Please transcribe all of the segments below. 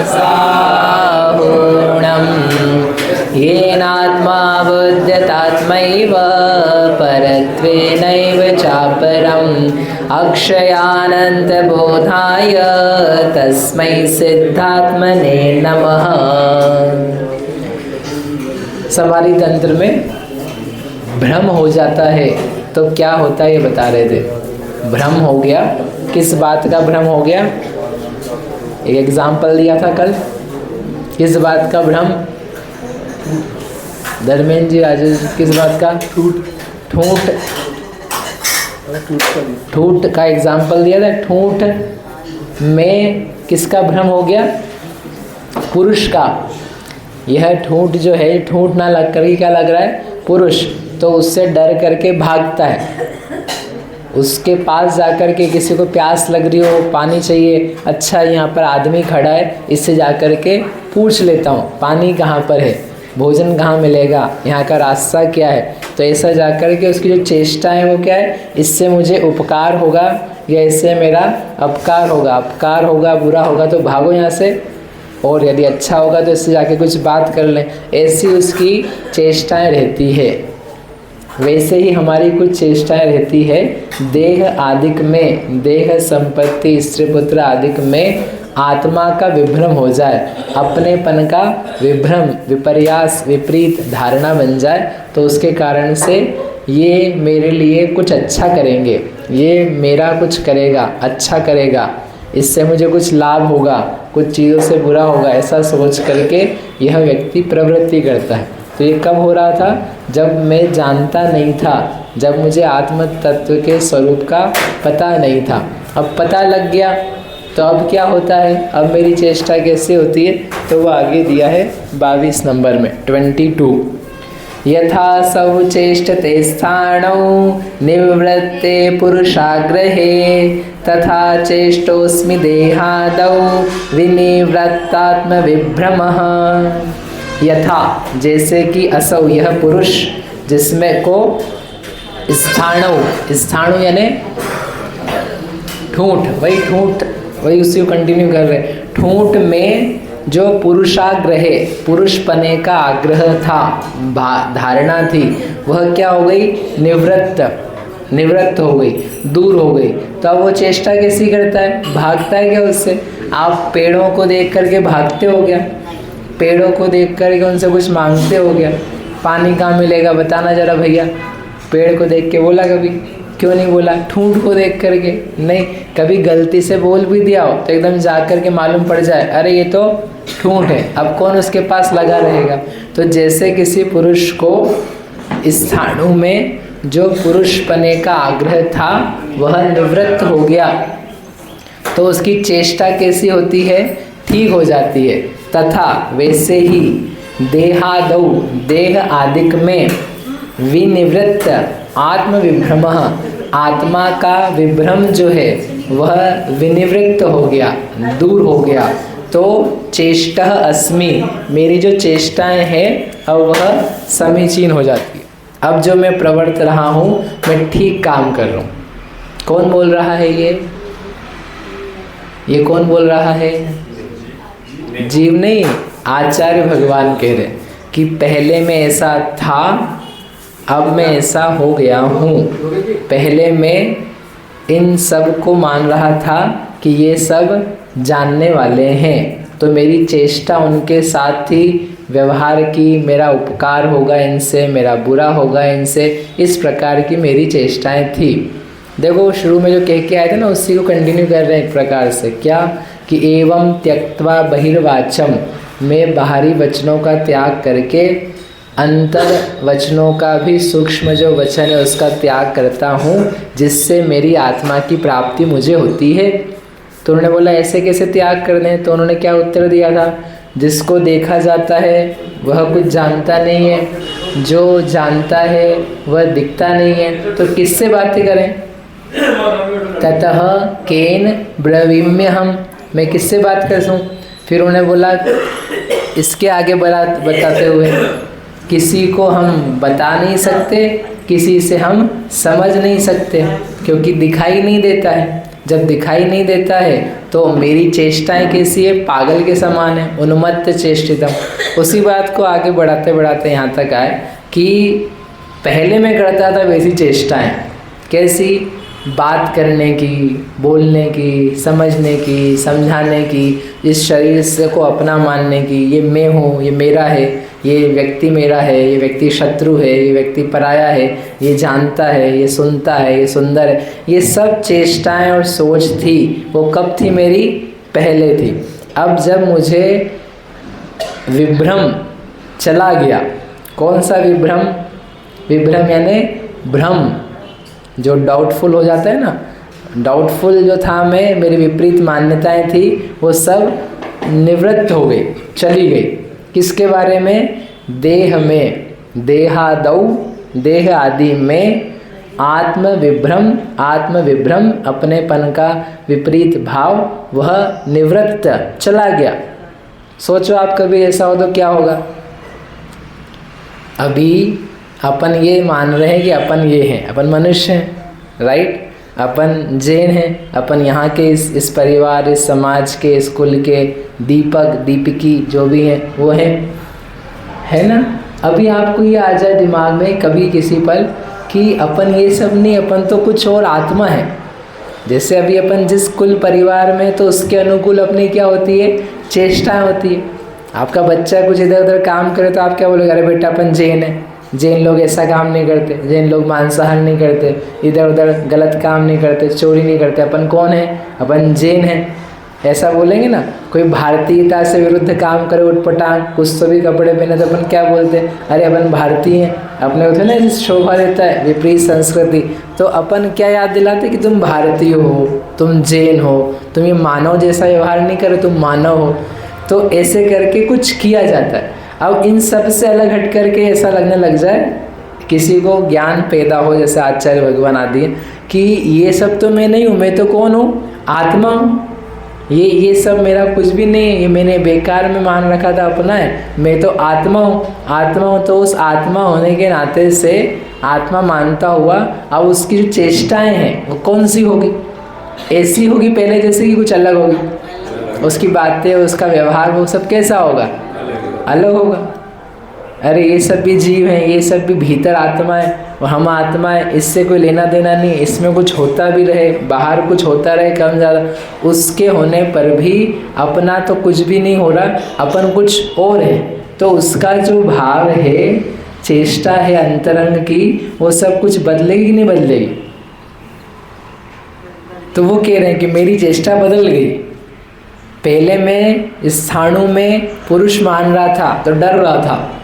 साहूर्णम् येनात्मा बुध्यतात्मैव परत्वेनैव चापरम् अक्षयानन्तबोधाय तस्मै सिद्धात्मने नमः। सवारी तंत्र में भ्रम हो जाता है तो क्या होता है ये बता रहे थे। भ्रम हो गया, किस बात का भ्रम हो गया? एक एग्जाम्पल दिया था कल। किस बात का भ्रम? धर्मेंद्र जी, राजेश, किस बात का? ठूठ का एग्जाम्पल दिया था। ठूठ में किसका भ्रम हो गया? पुरुष का। यह ठूठ जो है, ठूठ ना लग कर क्या लग रहा है? पुरुष। तो उससे डर करके भागता है। उसके पास जाकर के किसी को प्यास लग रही हो, पानी चाहिए, अच्छा यहाँ पर आदमी खड़ा है, इससे जाकर के पूछ लेता हूँ पानी कहाँ पर है, भोजन कहाँ मिलेगा, यहाँ का रास्ता क्या है। तो ऐसा जाकर के उसकी जो चेष्टा है वो क्या है? इससे मुझे उपकार होगा या इससे मेरा अपकार होगा। अपकार होगा, बुरा होगा तो भागो यहाँ से, और यदि अच्छा होगा तो इससे जाके कुछ बात कर लें। ऐसी उसकी चेष्टाएं रहती है। वैसे ही हमारी कुछ चेष्टाएं रहती है देह आदिक में, देह संपत्ति, स्त्री पुत्र आदिक में आत्मा का विभ्रम हो जाए, अपनेपन का विभ्रम, विपर्यास, विपरीत धारणा बन जाए, तो उसके कारण से ये मेरे लिए कुछ अच्छा करेंगे, ये मेरा कुछ करेगा, अच्छा करेगा, इससे मुझे कुछ लाभ होगा, कुछ चीज़ों से बुरा होगा, ऐसा सोच करके यह व्यक्ति प्रवृत्ति करता है। तो ये कब हो रहा था? जब मैं जानता नहीं था, जब मुझे आत्म तत्व के स्वरूप का पता नहीं था। अब पता लग गया तो अब क्या होता है? अब मेरी चेष्टा कैसे होती है? तो वो आगे दिया है 22 नंबर में 22। यथा सौ चेष्टते स्थाणौ निवृत्ते पुरुषाग्रहे तथा चेष्टोऽस्मि देहादौ विनिवृत्तात्म विभ्रमः। यथा, जैसे कि असौ, यह पुरुष जिसमें को स्थाणु, स्थाणु यानी ठूंठ, वही उसी को कंटिन्यू कर रहे। ठूंठ में जो पुरुषाग्रह, पुरुषपने का आग्रह था, धारणा थी, वह क्या हो गई? निवृत्त हो गई, दूर हो गई। तो अब वो चेष्टा कैसी करता है? भागता है क्या उससे? आप पेड़ों को देख करके भागते हो क्या? पेड़ों को देख करके उनसे कुछ मांगते हो गया? पानी कहाँ मिलेगा बताना जरा भैया। पेड़ को देख के बोला कभी? क्यों नहीं बोला? ठूंठ को देख करके नहीं। कभी गलती से बोल भी दिया हो तो एकदम जा कर के मालूम पड़ जाए, अरे ये तो ठूंठ है, अब कौन उसके पास लगा रहेगा। तो जैसे किसी पुरुष को स्थाणु में जो पुरुषपने का आग्रह था वह निवृत्त हो गया, तो उसकी चेष्टा कैसी होती है? ठीक हो जाती है। तथा वैसे ही देहादौ, देह आदिक में विनिवृत्त आत्म विभ्रम, आत्मा का विभ्रम जो है वह विनिवृत्त हो गया, दूर हो गया। तो चेष्टा अस्मि, मेरी जो चेष्टाएं हैं अब वह समीचीन हो जाती है। अब जो मैं प्रवर्त रहा हूँ मैं ठीक काम कर रहा हूँ। कौन बोल रहा है ये कौन बोल रहा है? जीव नहीं, आचार्य भगवान कह रहे कि पहले मैं ऐसा था, अब मैं ऐसा हो गया हूँ। पहले मैं इन सब को मान रहा था कि ये सब जानने वाले हैं, तो मेरी चेष्टा उनके साथ ही व्यवहार की, मेरा उपकार होगा इनसे, मेरा बुरा होगा इनसे, इस प्रकार की मेरी चेष्टाएं थी। देखो शुरू में जो कह के आए थे ना, उसी को कंटिन्यू कर रहे हैं एक प्रकार से। क्या कि एवं त्यक्त्वा बहिर्वाचम, मैं बाहरी वचनों का त्याग करके अंतर वचनों का भी सूक्ष्म जो वचन है उसका त्याग करता हूँ, जिससे मेरी आत्मा की प्राप्ति मुझे होती है। तो उन्होंने बोला ऐसे कैसे त्याग कर दें? तो उन्होंने क्या उत्तर दिया था? जिसको देखा जाता है वह कुछ जानता नहीं है, जो जानता है वह दिखता नहीं है, तो किससे बातें करें? ततः केन ब्रवीम्य हम, मैं किससे बात कर सकूं? फिर उन्हें बोला इसके आगे बताते हुए, किसी को हम बता नहीं सकते, किसी से हम समझ नहीं सकते, क्योंकि दिखाई नहीं देता है। जब दिखाई नहीं देता है तो मेरी चेष्टाएं कैसी है, पागल के समान है, उन्मत्त चेष्टितम। उसी बात को आगे बढ़ाते बढ़ाते यहाँ तक आए कि पहले मैं करता था वैसी चेष्टाएं, कैसी, बात करने की, बोलने की, समझने की, समझाने की, इस शरीर से को अपना मानने की, ये मैं हूँ, ये मेरा है, ये व्यक्ति मेरा है, ये व्यक्ति शत्रु है, ये व्यक्ति पराया है, ये जानता है, ये सुनता है, ये सुंदर है, ये सब चेष्टाएं और सोच थी। वो कब थी मेरी? पहले थी। अब जब मुझे विभ्रम चला गया, कौन सा विभ्रम? विभ्रम यानी भ्रम, जो डाउटफुल हो जाता है ना, डाउटफुल जो था मैं, मेरी विपरीत मान्यताएं थी, वो सब निवृत्त हो गई, चली गई। किसके बारे में? देह में, देहादौ, देह आदि में आत्म विभ्रम, अपनेपन का विपरीत भाव, वह निवृत्त, चला गया। सोचो आप कभी ऐसा हो तो क्या होगा? अभी अपन ये मान रहे हैं कि अपन ये हैं, अपन मनुष्य हैं, राइट? अपन जैन हैं, अपन यहाँ के इस परिवार, इस समाज के, स्कूल के दीपक दीपिकी जो भी हैं वो हैं, है ना? अभी आपको ये आ जाए दिमाग में कभी किसी पल कि अपन ये सब नहीं, अपन तो कुछ और आत्मा है। जैसे अभी अपन जिस कुल परिवार में, तो उसके अनुकूल अपनी क्या होती है? चेष्टा होती है। आपका बच्चा कुछ इधर उधर काम करे तो आप क्या बोलोगे? अरे बेटा अपन जैन है, जैन लोग ऐसा काम नहीं करते, जैन लोग मांसाहार नहीं करते, इधर उधर गलत काम नहीं करते, चोरी नहीं करते, अपन कौन है? अपन जैन है, ऐसा बोलेंगे ना। कोई भारतीयता से विरुद्ध काम करे, उटपटांग, कुछ तो भी कपड़े पहने, तो अपन क्या बोलते हैं? अरे अपन भारतीय हैं। अपने को ना शोभा देता है विपरीत संस्कृति, तो अपन क्या याद दिलाते कि तुम भारतीय हो, तुम जैन हो, तुम ये मानव जैसा व्यवहार नहीं करे, तुम मानव हो। तो ऐसे करके कुछ किया जाता है। अब इन सब से अलग हट करके ऐसा लगने लग जाए, किसी को ज्ञान पैदा हो, जैसे आचार्य भगवान आदि हैं, कि ये सब तो मैं नहीं हूँ, मैं तो कौन हूँ? आत्मा हूँ। ये सब मेरा कुछ भी नहीं है, ये मैंने बेकार में मान रखा था अपना है, मैं तो आत्मा हूँ। आत्मा हूँ तो उस आत्मा होने के नाते से आत्मा मानता हुआ अब उसकी जो चेष्टाएँ हैं वो कौन सी होगी? ऐसी होगी पहले जैसे कि कुछ अलग होगी? उसकी बातें, उसका व्यवहार, वो सब कैसा होगा? अलग होगा। अरे ये सब भी जीव हैं, ये सब भी भीतर आत्मा है और हम आत्मा है, इससे कोई लेना देना नहीं। इसमें कुछ होता भी रहे, बाहर कुछ होता रहे कम ज़्यादा, उसके होने पर भी अपना तो कुछ भी नहीं हो रहा, अपन कुछ और है। तो उसका जो भाव है, चेष्टा है अंतरंग की, वो सब कुछ बदलेगी कि नहीं बदलेगी? तो वो कह रहे हैं कि मेरी चेष्टा बदल गई। पहले मैं स्थाणु में पुरुष मान रहा था तो डर रहा था,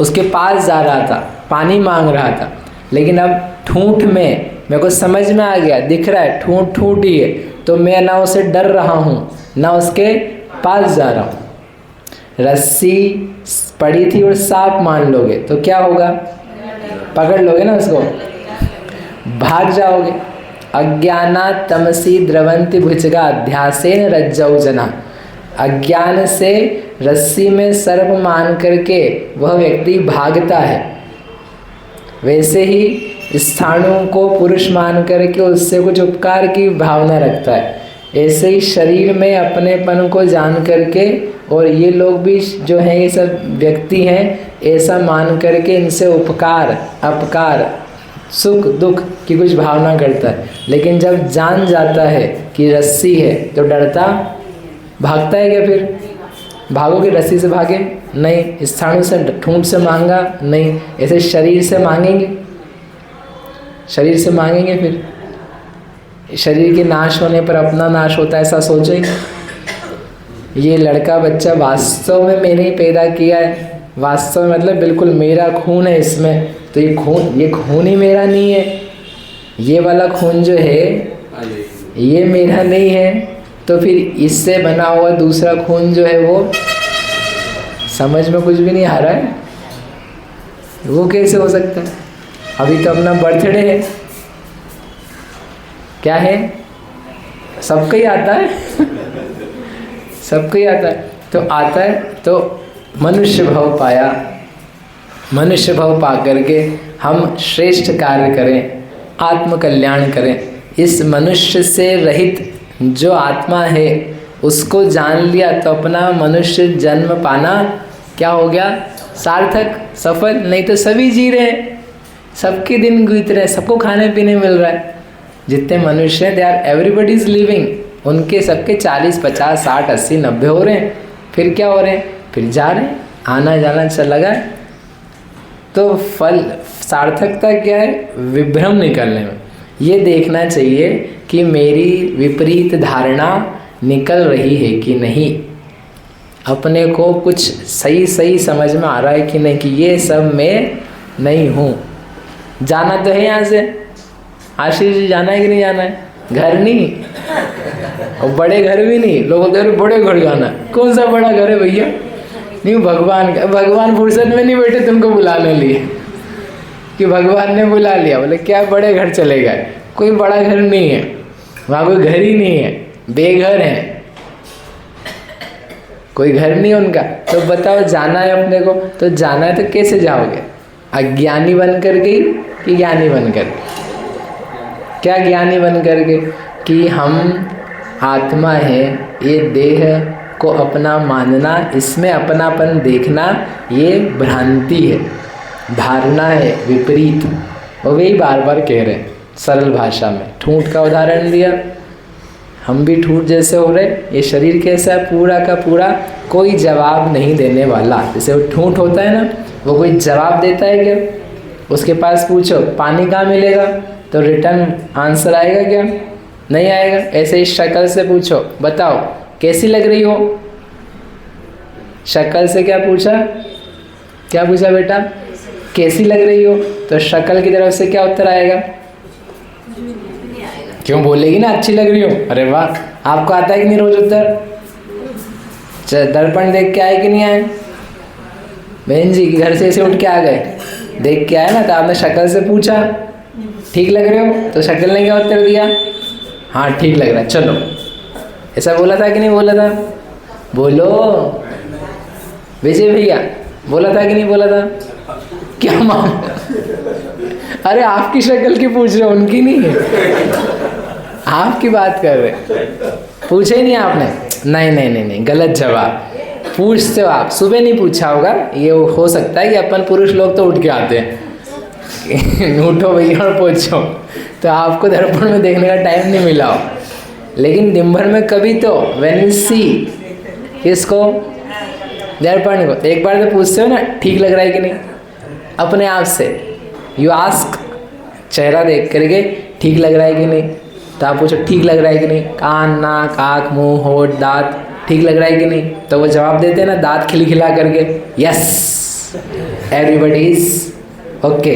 उसके पास जा रहा था, पानी मांग रहा था। लेकिन अब ठूंठ में मेरे को समझ में आ गया, दिख रहा है ठूंठ ठूंठ ही है, तो मैं ना उसे डर रहा हूँ ना उसके पास जा रहा हूँ। रस्सी पड़ी थी और सांप मान लोगे तो क्या होगा? पकड़ लोगे ना उसको, भाग जाओगे। अज्ञाना तमसी द्रवंति भुजगा अध्यासेन रज्जौ जना। अज्ञान से रस्सी में सर्प मान करके वह व्यक्ति भागता है, वैसे ही स्थाणु को पुरुष मान करके उससे कुछ उपकार की भावना रखता है। ऐसे ही शरीर में अपनेपन को जान करके, और ये लोग भी जो हैं, ये सब व्यक्ति हैं, ऐसा मान करके इनसे उपकार अपकार सुख दुख की कुछ भावना करता है। लेकिन जब जान जाता है कि रस्सी है तो डरता, भागता है क्या? फिर भागोगे? रस्सी से भागे नहीं, स्थाणु से ठूंठ से मांगा नहीं, ऐसे शरीर से मांगेंगे, शरीर से मांगेंगे। फिर शरीर के नाश होने पर अपना नाश होता है, ऐसा सोचेंगे। ये लड़का बच्चा वास्तव में मैंने ही पैदा किया है, वास्तव में मतलब बिल्कुल मेरा खून है इसमें, तो ये खून ही मेरा नहीं है, ये वाला खून जो है ये मेरा नहीं है, तो फिर इससे बना हुआ दूसरा खून जो है वो समझ में कुछ भी नहीं आ रहा है, वो कैसे हो सकता है? अभी तो अपना बर्थडे है, क्या है? सबको ही आता है सबको ही आता है। तो आता है तो मनुष्य भाव पाया, मनुष्य भाव पा करके हम श्रेष्ठ कार्य करें, आत्म कल्याण करें, इस मनुष्य से रहित जो आत्मा है उसको जान लिया तो अपना मनुष्य जन्म पाना क्या हो गया, सार्थक, सफल। नहीं तो सभी जी रहे हैं, सबके दिन बीत रहे हैं, सबको खाने पीने मिल रहा है। जितने मनुष्य हैं, they are everybody is living, उनके सबके 40, 50, 60, 80, 90 हो रहे हैं। फिर क्या हो रहे हैं, फिर जा रहे हैं, आना जाना चल लगा है। तो फल सार्थकता क्या है, विभ्रम निकलने में। ये देखना चाहिए कि मेरी विपरीत धारणा निकल रही है कि नहीं, अपने को कुछ सही सही समझ में आ रहा है कि नहीं, कि ये सब मैं नहीं हूँ। जाना तो है यहाँ से, आशीष जी जाना है कि नहीं जाना है? घर नहीं, और बड़े घर भी नहीं। लोग बोलते हैं बड़े घर जाना, कौन सा बड़ा घर है भैया? नहीं, भगवान का। भगवान फुर्सत में नहीं बैठे तुमको बुलाने लिए कि भगवान ने बुला लिया, बोले क्या बड़े घर चले गए? कोई बड़ा घर नहीं है वहाँ, कोई घर ही नहीं है, बेघर है, कोई घर नहीं उनका। तो बताओ, जाना है अपने को, तो जाना है तो कैसे जाओगे? अज्ञानी बन करके कि ज्ञानी बन करके? क्या ज्ञानी बन करके कि हम आत्मा है, ये देह को अपना मानना, इसमें अपनापन देखना, ये भ्रांति है, धारणा है विपरीत। और वही बार बार कह रहे हैं सरल भाषा में। ठूंठ का उदाहरण दिया, हम भी ठूंठ जैसे हो रहे। ये शरीर कैसा है, पूरा का पूरा कोई जवाब नहीं देने वाला। जैसे वो ठूंठ होता है ना, वो कोई जवाब देता है क्या? उसके पास पूछो पानी कहाँ मिलेगा, तो रिटर्न आंसर आएगा क्या? नहीं आएगा। ऐसे ही शक्ल से पूछो, बताओ कैसी लग रही हो? शक्ल से क्या पूछा? क्या पूछा बेटा? कैसी लग रही हो? तो शक्ल की तरफ से क्या उत्तर आएगा? क्यों बोलेगी ना अच्छी लग रही हो। अरे वाह, आपको आता है कि नहीं रोज उत्तर? दर्पण देख के आए कि नहीं आए? बहन जी घर से ऐसे उठ के आ गए, देख के आए ना, तो आपने शक्ल से पूछा ठीक लग रहे हो, तो शक्ल ने क्या उत्तर दिया? हाँ ठीक लग रहा है, चलो। ऐसा बोला था कि नहीं बोला था? बोलो विजय भैया, बोला था कि नहीं बोला था? क्या मान? अरे आपकी शक्ल की पूछ रहे हो, उनकी नहीं है, आपकी बात कर रहे। पूछे ही नहीं आपने? नहीं नहीं नहीं नहीं, गलत जवाब। पूछते हो आप, सुबह नहीं पूछा होगा। ये हो सकता है कि अपन पुरुष लोग तो उठ के आते हैं उठो भैया और पूछो, तो आपको दर्पण में देखने का टाइम नहीं मिला हो। लेकिन दिन भर में कभी तो व्हेन यू सी किसको, दर्पण को, एक बार तो पूछते हो ना ठीक लग रहा है कि नहीं, अपने आप से यू आस्क, चेहरा देख करके ठीक लग रहा है कि नहीं, तो आप पूछो ठीक लग रहा है कि नहीं, कान, नाक, आँख, मुंह, होठ, दांत ठीक लग रहा है कि नहीं, तो वो जवाब देते हैं ना दांत खिलखिला करके, yes everybody is okay,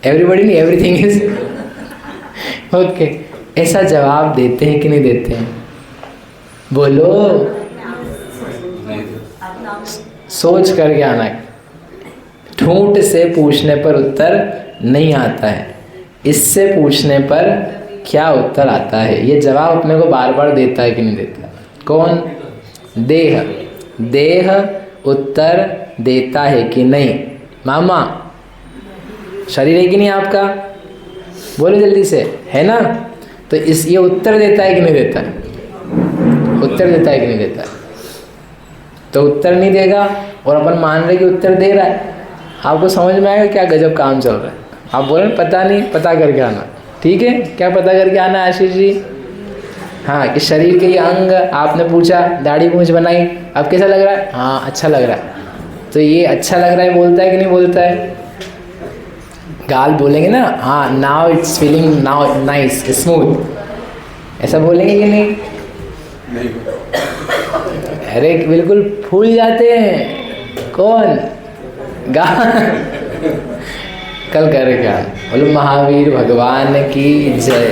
everybody नहीं एवरीथिंग इज ओके। ऐसा जवाब देते हैं कि नहीं देते हैं? बोलो, सोच करके आना है। ठूंठ से पूछने पर उत्तर नहीं आता है, इससे पूछने पर क्या उत्तर आता है, ये जवाब अपने को बार बार देता है कि नहीं देता? कौन? देह। देह उत्तर देता है कि नहीं? मामा, शरीर है कि नहीं आपका? बोलो जल्दी से, है ना? तो इस ये उत्तर देता है कि नहीं देता है? उत्तर देता है कि नहीं देता है? तो उत्तर नहीं देगा और अपन मान रहे कि उत्तर दे रहा है। आपको समझ में आएगा क्या गजब काम चल रहा है? आप बोल रहे पता नहीं, पता करके आना। ठीक है, क्या पता करके आना आशीष जी? हाँ, कि शरीर के ये अंग आपने पूछा, दाढ़ी मूंछ बनाई, अब कैसा लग रहा है? हाँ अच्छा लग रहा है। तो ये अच्छा लग रहा है बोलता है कि नहीं बोलता है? गाल बोलेंगे ना, हाँ now it's feeling now nice smooth, ऐसा बोलेंगे कि नहीं? अरे बिल्कुल फूल जाते हैं। कौन? कल करेगा। बोलो महावीर भगवान की जय।